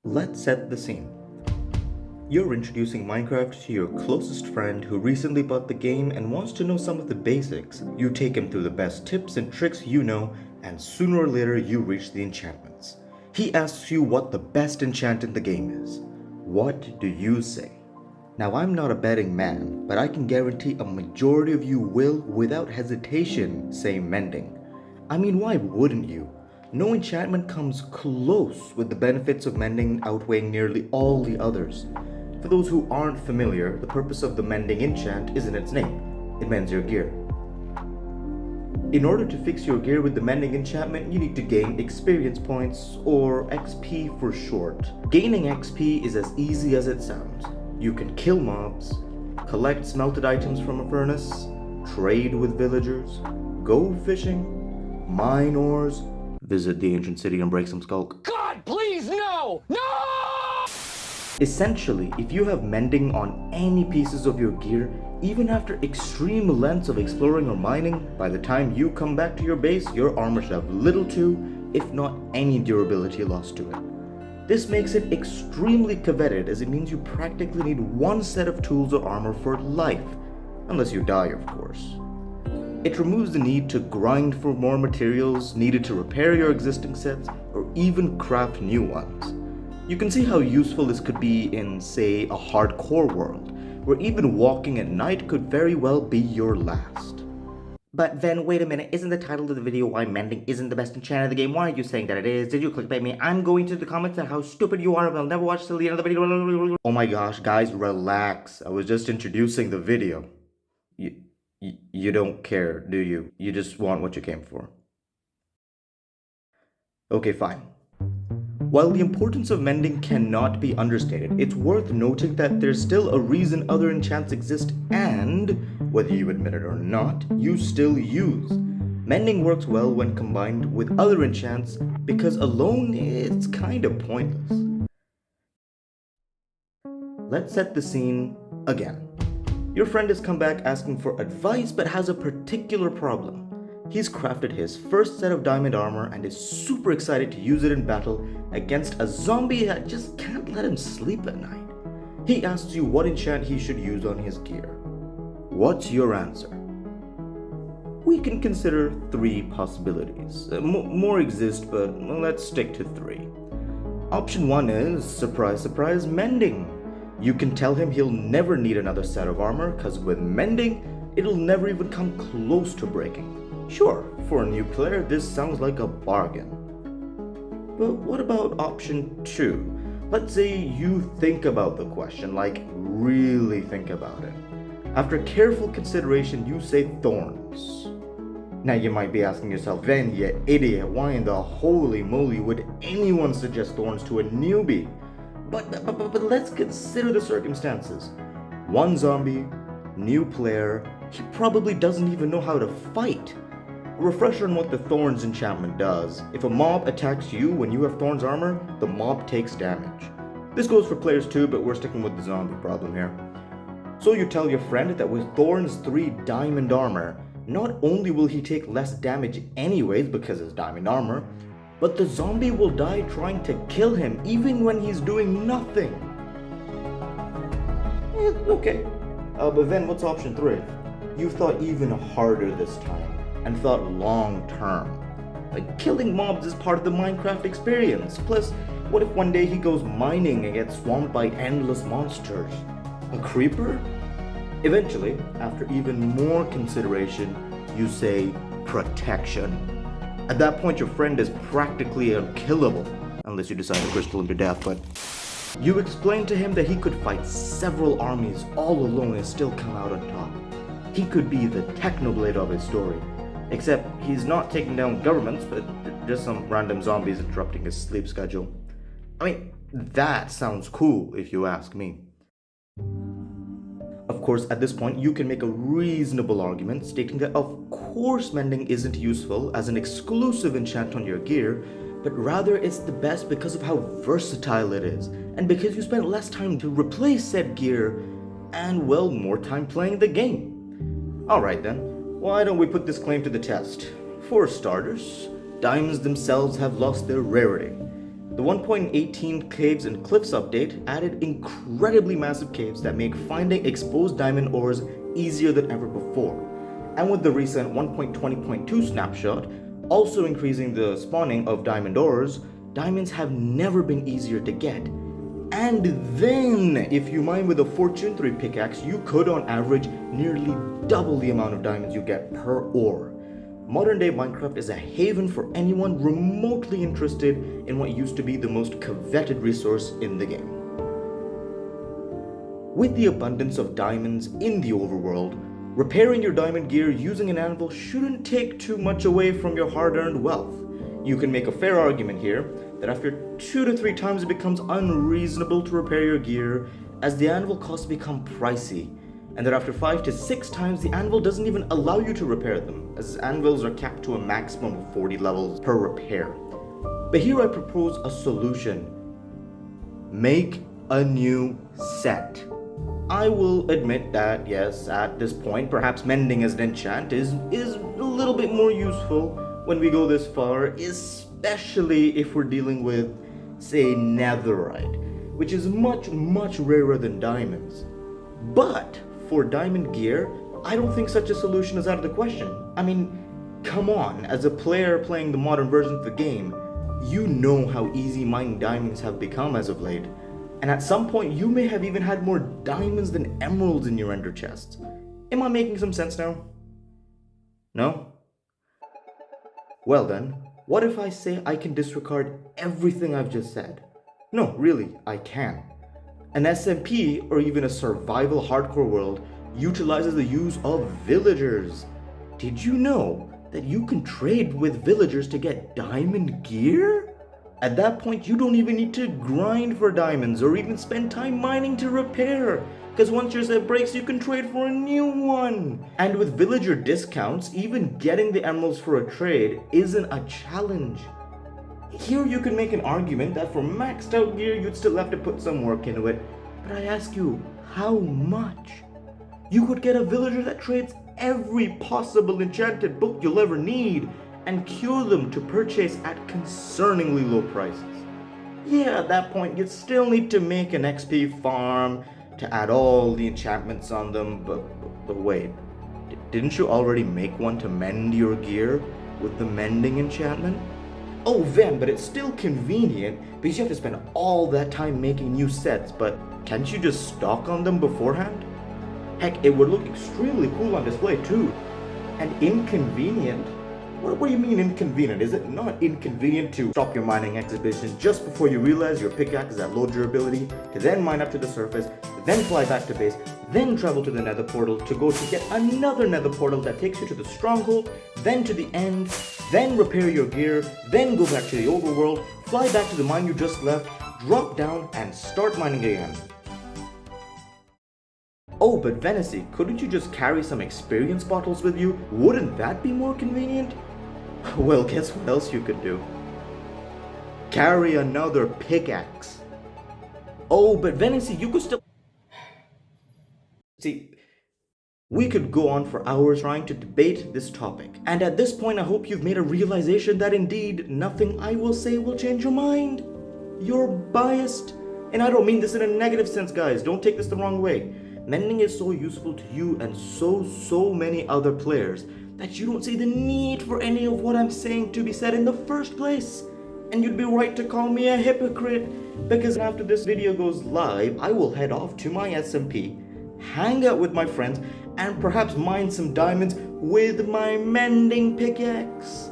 Let's set the scene. You're introducing Minecraft to your closest friend who recently bought the game and wants to know some of the basics. You take him through the best tips and tricks you know, and sooner or later you reach the enchantments. He asks you what the best enchant in the game is. What do you say? Now, I'm not a betting man, but I can guarantee a majority of you will, without hesitation, say Mending. I mean, why wouldn't you? No enchantment comes close, with the benefits of Mending outweighing nearly all the others. For those who aren't familiar, the purpose of the Mending enchant is in its name. It mends your gear. In order to fix your gear with the Mending enchantment, you need to gain experience points, or XP for short. Gaining XP is as easy as it sounds. You can kill mobs, collect smelted items from a furnace, trade with villagers, go fishing, mine ores, visit the ancient city and break some skulk. God, please, no! No! Essentially, if you have Mending on any pieces of your gear, even after extreme lengths of exploring or mining, by the time you come back to your base, your armor should have little to, if not any durability loss to it. This makes it extremely coveted, as it means you practically need one set of tools or armor for life, unless you die, of course. It removes the need to grind for more materials needed to repair your existing sets or even craft new ones. You can see how useful this could be in, say, a hardcore world, where even walking at night could very well be your last. But then, wait a minute, isn't the title of the video why Mending isn't the best enchant of the game? Why are you saying that it is? Did you clickbait me? I'm going to the comments on how stupid you are and I'll never watch till the end of the video. Oh my gosh, guys, relax. I was just introducing the video. You don't care, do you? You just want what you came for. Okay, fine. While the importance of Mending cannot be understated, it's worth noting that there's still a reason other enchants exist and, whether you admit it or not, you still use. Mending works well when combined with other enchants because alone it's kind of pointless. Let's set the scene again. Your friend has come back asking for advice but has a particular problem. He's crafted his first set of diamond armor and is super excited to use it in battle against a zombie that just can't let him sleep at night. He asks you what enchant he should use on his gear. What's your answer? We can consider three possibilities. More exist, but let's stick to three. Option 1 is, surprise surprise, Mending. You can tell him he'll never need another set of armor, cause with Mending, it'll never even come close to breaking. Sure, for a new player, this sounds like a bargain. But what about option 2? Let's say you think about the question, like really think about it. After careful consideration, you say thorns. Now you might be asking yourself, Ven, you idiot, why in the holy moly would anyone suggest thorns to a newbie? But let's consider the circumstances. One zombie, new player, he probably doesn't even know how to fight. A refresher on what the Thorns enchantment does. If a mob attacks you when you have Thorns armor, the mob takes damage. This goes for players too, but we're sticking with the zombie problem here. So you tell your friend that with Thorns 3 diamond armor, not only will he take less damage anyways because it's diamond armor, but the zombie will die trying to kill him even when he's doing nothing. Okay. But then what's option 3? You've thought even harder this time. And thought long term. Like, killing mobs is part of the Minecraft experience. Plus, what if one day he goes mining and gets swamped by endless monsters? A creeper? Eventually, after even more consideration, you say protection. At that point, your friend is practically unkillable, unless you decide to crystal him to death, but you explain to him that he could fight several armies all alone and still come out on top. He could be the Technoblade of his story. Except he's not taking down governments, but just some random zombies interrupting his sleep schedule. I mean, that sounds cool if you ask me. Of course, at this point, you can make a reasonable argument stating that of course Mending isn't useful as an exclusive enchant on your gear, but rather it's the best because of how versatile it is, and because you spent less time to replace said gear, and well, more time playing the game. Alright then. Why don't we put this claim to the test? For starters, diamonds themselves have lost their rarity. The 1.18 Caves and Cliffs update added incredibly massive caves that make finding exposed diamond ores easier than ever before. And with the recent 1.20.2 snapshot, also increasing the spawning of diamond ores, diamonds have never been easier to get. And then, if you mine with a Fortune 3 pickaxe, you could on average nearly double the amount of diamonds you get per ore. Modern day Minecraft is a haven for anyone remotely interested in what used to be the most coveted resource in the game. With the abundance of diamonds in the overworld, repairing your diamond gear using an anvil shouldn't take too much away from your hard-earned wealth. You can make a fair argument here that after 2 to 3 times it becomes unreasonable to repair your gear as the anvil costs become pricey, and that after 5 to 6 times the anvil doesn't even allow you to repair them, as anvils are capped to a maximum of 40 levels per repair. But here I propose a solution. Make a new set. I will admit that, yes, at this point, perhaps mending as an enchant is a little bit more useful when we go this far, especially if we're dealing with, say, netherite, which is much rarer than diamonds. But for diamond gear, I don't think such a solution is out of the question. I mean, come on, as a player playing the modern version of the game, you know how easy mining diamonds have become as of late. And at some point, you may have even had more diamonds than emeralds in your ender chests. Am I making some sense now? No? Well then, what if I say I can disregard everything I've just said? No, really, I can. An SMP, or even a survival hardcore world, utilizes the use of villagers. Did you know that you can trade with villagers to get diamond gear? At that point, you don't even need to grind for diamonds or even spend time mining to repair, because once your set breaks, you can trade for a new one. And with villager discounts, even getting the emeralds for a trade isn't a challenge. Here you can make an argument that for maxed out gear, you'd still have to put some work into it. But I ask you, how much? You could get a villager that trades every possible enchanted book you'll ever need and cure them to purchase at concerningly low prices. Yeah, at that point, you'd still need to make an XP farm to add all the enchantments on them, but wait, didn't you already make one to mend your gear with the mending enchantment? Oh, Van, but it's still convenient because you have to spend all that time making new sets, but can't you just stock on them beforehand? Heck, it would look extremely cool on display too. And inconvenient? What do you mean inconvenient? Is it not inconvenient to stop your mining exhibition just before you realize your pickaxe is at low durability, to then mine up to the surface, then fly back to base, then travel to the nether portal to go to get another nether portal that takes you to the stronghold, then to the end, then repair your gear, then go back to the overworld, fly back to the mine you just left, drop down, and start mining again? Oh, but Davinci, couldn't you just carry some experience bottles with you? Wouldn't that be more convenient? Well, guess what else you could do? Carry another pickaxe. Oh, but Davinci, you could still... See, we could go on for hours trying to debate this topic. And at this point, I hope you've made a realization that indeed, nothing I will say will change your mind. You're biased. And I don't mean this in a negative sense, guys. Don't take this the wrong way. Mending is so useful to you and so many other players that you don't see the need for any of what I'm saying to be said in the first place. And you'd be right to call me a hypocrite, because after this video goes live, I will head off to my SMP, hang out with my friends, and perhaps mine some diamonds with my mending pickaxe.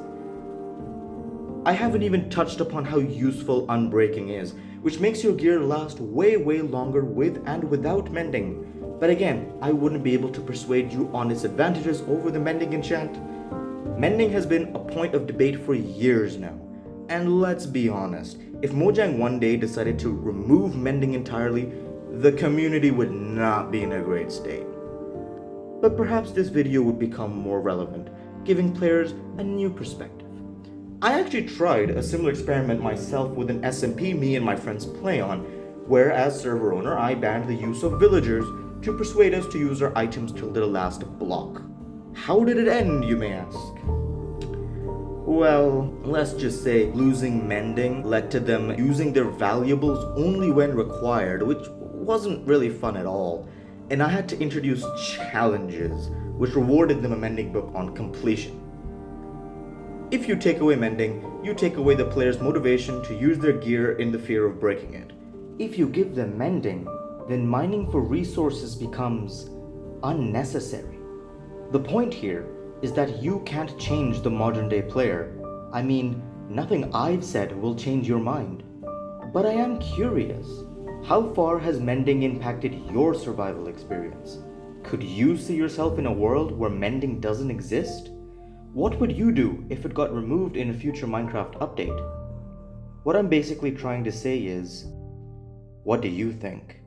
I haven't even touched upon how useful unbreaking is, which makes your gear last way longer with and without mending. But again, I wouldn't be able to persuade you on its advantages over the mending enchant. Mending has been a point of debate for years now. And let's be honest, if Mojang one day decided to remove mending entirely, the community would not be in a great state. But perhaps this video would become more relevant, giving players a new perspective. I actually tried a similar experiment myself with an SMP me and my friends play on, where as server owner I banned the use of villagers to persuade us to use our items till their last block. How did it end, you may ask? Well, let's just say losing Mending led to them using their valuables only when required, which wasn't really fun at all. And I had to introduce challenges, which rewarded them a Mending book on completion. If you take away Mending, you take away the player's motivation to use their gear in the fear of breaking it. If you give them Mending, then mining for resources becomes unnecessary. The point here is that you can't change the modern day player. I mean, nothing I've said will change your mind. But I am curious, how far has Mending impacted your survival experience? Could you see yourself in a world where Mending doesn't exist? What would you do if it got removed in a future Minecraft update? What I'm basically trying to say is, what do you think?